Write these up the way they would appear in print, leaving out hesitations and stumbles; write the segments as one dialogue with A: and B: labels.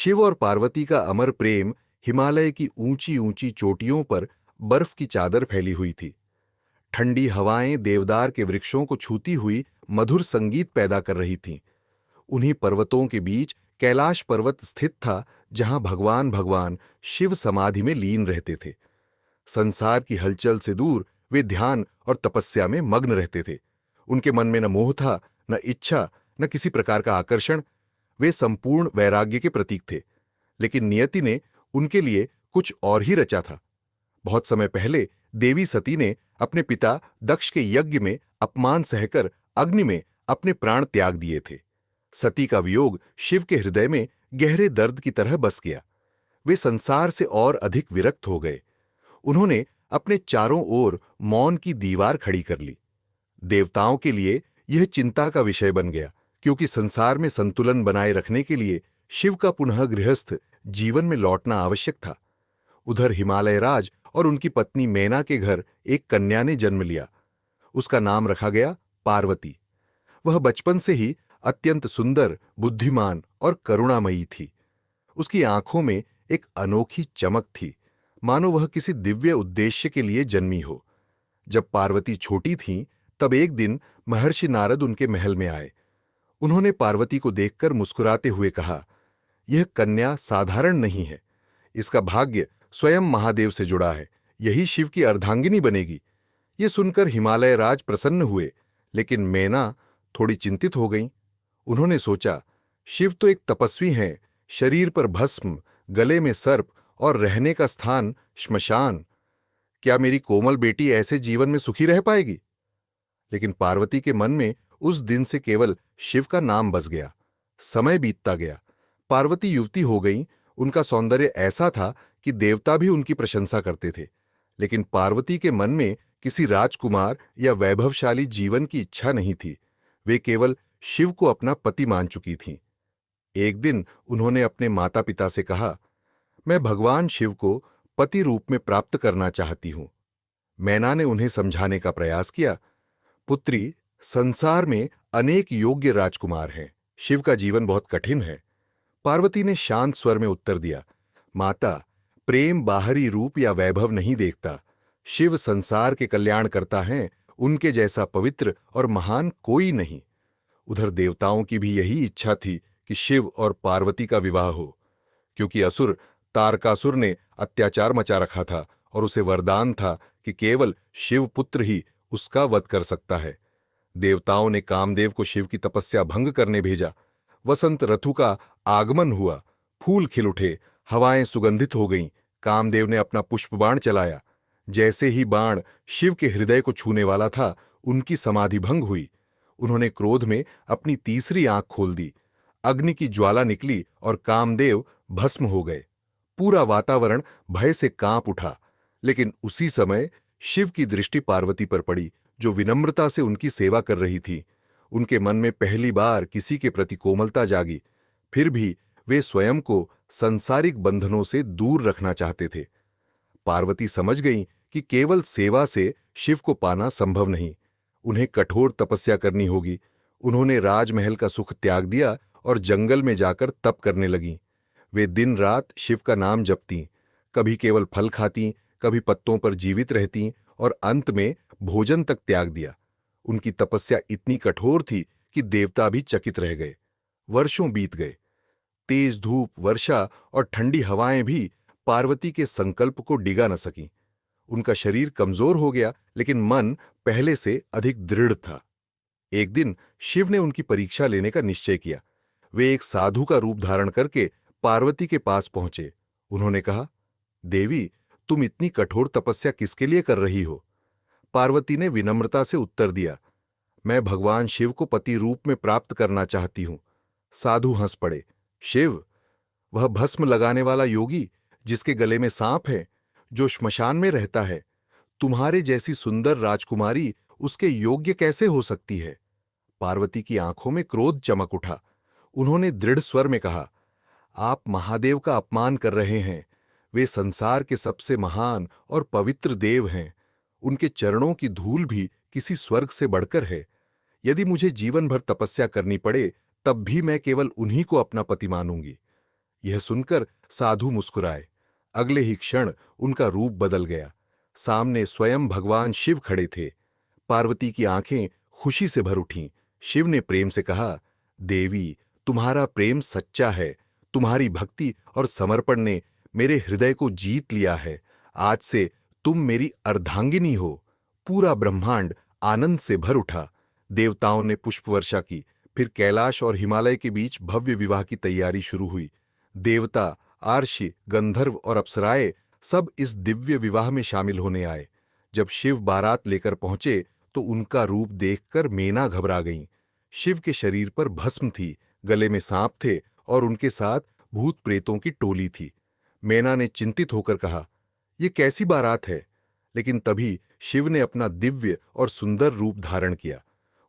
A: शिव और पार्वती का अमर प्रेम हिमालय की ऊंची ऊंची चोटियों पर बर्फ की चादर फैली हुई थी। ठंडी हवाएं देवदार के वृक्षों को छूती हुई मधुर संगीत पैदा कर रही थीं। उन्हीं पर्वतों के बीच कैलाश पर्वत स्थित था, जहां भगवान भगवान शिव समाधि में लीन रहते थे। संसार की हलचल से दूर वे ध्यान और तपस्या में मग्न रहते थे। उनके मन में न मोह था, न इच्छा, न किसी प्रकार का आकर्षण। वे संपूर्ण वैराग्य के प्रतीक थे। लेकिन नियति ने उनके लिए कुछ और ही रचा था। बहुत समय पहले देवी सती ने अपने पिता दक्ष के यज्ञ में अपमान सहकर अग्नि में अपने प्राण त्याग दिए थे। सती का वियोग शिव के हृदय में गहरे दर्द की तरह बस गया। वे संसार से और अधिक विरक्त हो गए। उन्होंने अपने चारों ओर मौन की दीवार खड़ी कर ली। देवताओं के लिए यह चिंता का विषय बन गया, क्योंकि संसार में संतुलन बनाए रखने के लिए शिव का पुनः गृहस्थ जीवन में लौटना आवश्यक था। उधर हिमालय राज और उनकी पत्नी मैना के घर एक कन्या ने जन्म लिया। उसका नाम रखा गया पार्वती। वह बचपन से ही अत्यंत सुंदर, बुद्धिमान और करुणामयी थी। उसकी आंखों में एक अनोखी चमक थी, मानो वह किसी दिव्य उद्देश्य के लिए जन्मी हो। जब पार्वती छोटी थीं, तब एक दिन महर्षि नारद उनके महल में आए। उन्होंने पार्वती को देखकर मुस्कुराते हुए कहा, यह कन्या साधारण नहीं है। इसका भाग्य स्वयं महादेव से जुड़ा है। यही शिव की अर्धांगिनी बनेगी। ये सुनकर हिमालय राज प्रसन्न हुए, लेकिन मैना थोड़ी चिंतित हो गईं। उन्होंने सोचा, शिव तो एक तपस्वी हैं, शरीर पर भस्म, गले में सर्प और रहने का स्थान श्मशान। क्या मेरी कोमल बेटी ऐसे जीवन में सुखी रह पाएगी? लेकिन पार्वती के मन में उस दिन से केवल शिव का नाम बस गया। समय बीतता गया। पार्वती युवती हो गईं। उनका सौंदर्य ऐसा था कि देवता भी उनकी प्रशंसा करते थे। लेकिन पार्वती के मन में किसी राजकुमार या वैभवशाली जीवन की इच्छा नहीं थी। वे केवल शिव को अपना पति मान चुकी थीं। एक दिन उन्होंने अपने माता पिता से कहा, मैं भगवान शिव को पति रूप में प्राप्त करना चाहती हूं। मैना ने उन्हें समझाने का प्रयास किया, पुत्री, संसार में अनेक योग्य राजकुमार हैं। शिव का जीवन बहुत कठिन है। पार्वती ने शांत स्वर में उत्तर दिया, माता, प्रेम बाहरी रूप या वैभव नहीं देखता। शिव संसार के कल्याण करता है। उनके जैसा पवित्र और महान कोई नहीं। उधर देवताओं की भी यही इच्छा थी कि शिव और पार्वती का विवाह हो, क्योंकि असुर तारकासुर ने अत्याचार मचा रखा था और उसे वरदान था कि केवल शिव पुत्र ही उसका वध कर सकता है। देवताओं ने कामदेव को शिव की तपस्या भंग करने भेजा। वसंत ऋतु का आगमन हुआ। फूल खिल उठे, हवाएं सुगंधित हो गईं। कामदेव ने अपना पुष्प बाण चलाया। जैसे ही बाण शिव के हृदय को छूने वाला था, उनकी समाधि भंग हुई। उन्होंने क्रोध में अपनी तीसरी आंख खोल दी। अग्नि की ज्वाला निकली और कामदेव भस्म हो गए। पूरा वातावरण भय से कांप उठा। लेकिन उसी समय शिव की दृष्टि पार्वती पर पड़ी, जो विनम्रता से उनकी सेवा कर रही थी। उनके मन में पहली बार किसी के प्रति कोमलता जागी। फिर भी वे स्वयं को सांसारिक बंधनों से दूर रखना चाहते थे। पार्वती समझ गईं कि केवल सेवा से शिव को पाना संभव नहीं। उन्हें कठोर तपस्या करनी होगी। उन्होंने राजमहल का सुख त्याग दिया और जंगल में जाकर तप करने लगीं। वे दिन रात शिव का नाम जपतीं, कभी केवल फल खातीं, कभी पत्तों पर जीवित रहतीं और अंत में भोजन तक त्याग दिया। उनकी तपस्या इतनी कठोर थी कि देवता भी चकित रह गए। वर्षों बीत गए। तेज धूप, वर्षा और ठंडी हवाएं भी पार्वती के संकल्प को डिगा न सकीं। उनका शरीर कमजोर हो गया, लेकिन मन पहले से अधिक दृढ़ था। एक दिन शिव ने उनकी परीक्षा लेने का निश्चय किया। वे एक साधु का रूप धारण करके पार्वती के पास पहुंचे। उन्होंने कहा, देवी, तुम इतनी कठोर तपस्या किसके लिए कर रही हो? पार्वती ने विनम्रता से उत्तर दिया, मैं भगवान शिव को पति रूप में प्राप्त करना चाहती हूं। साधु हंस पड़े। शिव? वह भस्म लगाने वाला योगी, जिसके गले में सांप है, जो श्मशान में रहता है। तुम्हारे जैसी सुंदर राजकुमारी उसके योग्य कैसे हो सकती है? पार्वती की आंखों में क्रोध चमक उठा। उन्होंने दृढ़ स्वर में कहा, आप महादेव का अपमान कर रहे हैं। वे संसार के सबसे महान और पवित्र देव हैं। उनके चरणों की धूल भी किसी स्वर्ग से बढ़कर है। यदि मुझे जीवन भर तपस्या करनी पड़े, तब भी मैं केवल उन्हीं को अपना पति मानूंगी। यह सुनकर साधु मुस्कुराए। अगले ही क्षण उनका रूप बदल गया। सामने स्वयं भगवान शिव खड़े थे। पार्वती की आंखें खुशी से भर उठीं। शिव ने प्रेम से कहा, देवी, तुम्हारा प्रेम सच्चा है। तुम्हारी भक्ति और समर्पण ने मेरे हृदय को जीत लिया है। आज से तुम मेरी अर्धांगिनी हो। पूरा ब्रह्मांड आनंद से भर उठा। देवताओं ने पुष्प वर्षा की। फिर कैलाश और हिमालय के बीच भव्य विवाह की तैयारी शुरू हुई। देवता, आर्षि, गंधर्व और अप्सराएं सब इस दिव्य विवाह में शामिल होने आए। जब शिव बारात लेकर पहुंचे तो उनका रूप देखकर मेना घबरा गईं। शिव के शरीर पर भस्म थी, गले में सांप थे और उनके साथ भूत प्रेतों की टोली थी। मेना ने चिंतित होकर कहा, ये कैसी बारात है? लेकिन तभी शिव ने अपना दिव्य और सुंदर रूप धारण किया।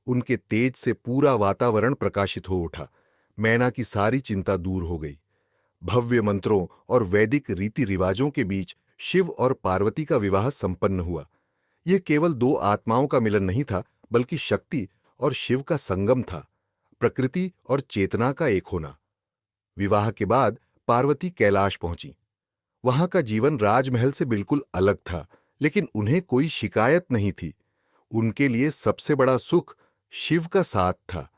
A: उनके तेज से पूरा वातावरण प्रकाशित हो उठा। मैना की सारी चिंता दूर हो गई। भव्य मंत्रों और वैदिक रीति रिवाजों के बीच शिव और पार्वती का विवाह संपन्न हुआ। यह केवल दो आत्माओं का मिलन नहीं था, बल्कि शक्ति और शिव का संगम था, प्रकृति और चेतना का एक होना। विवाह के बाद पार्वती कैलाश पहुंची। वहां का जीवन राजमहल से बिल्कुल अलग था, लेकिन उन्हें कोई शिकायत नहीं थी। उनके लिए सबसे बड़ा सुख शिव का साथ था।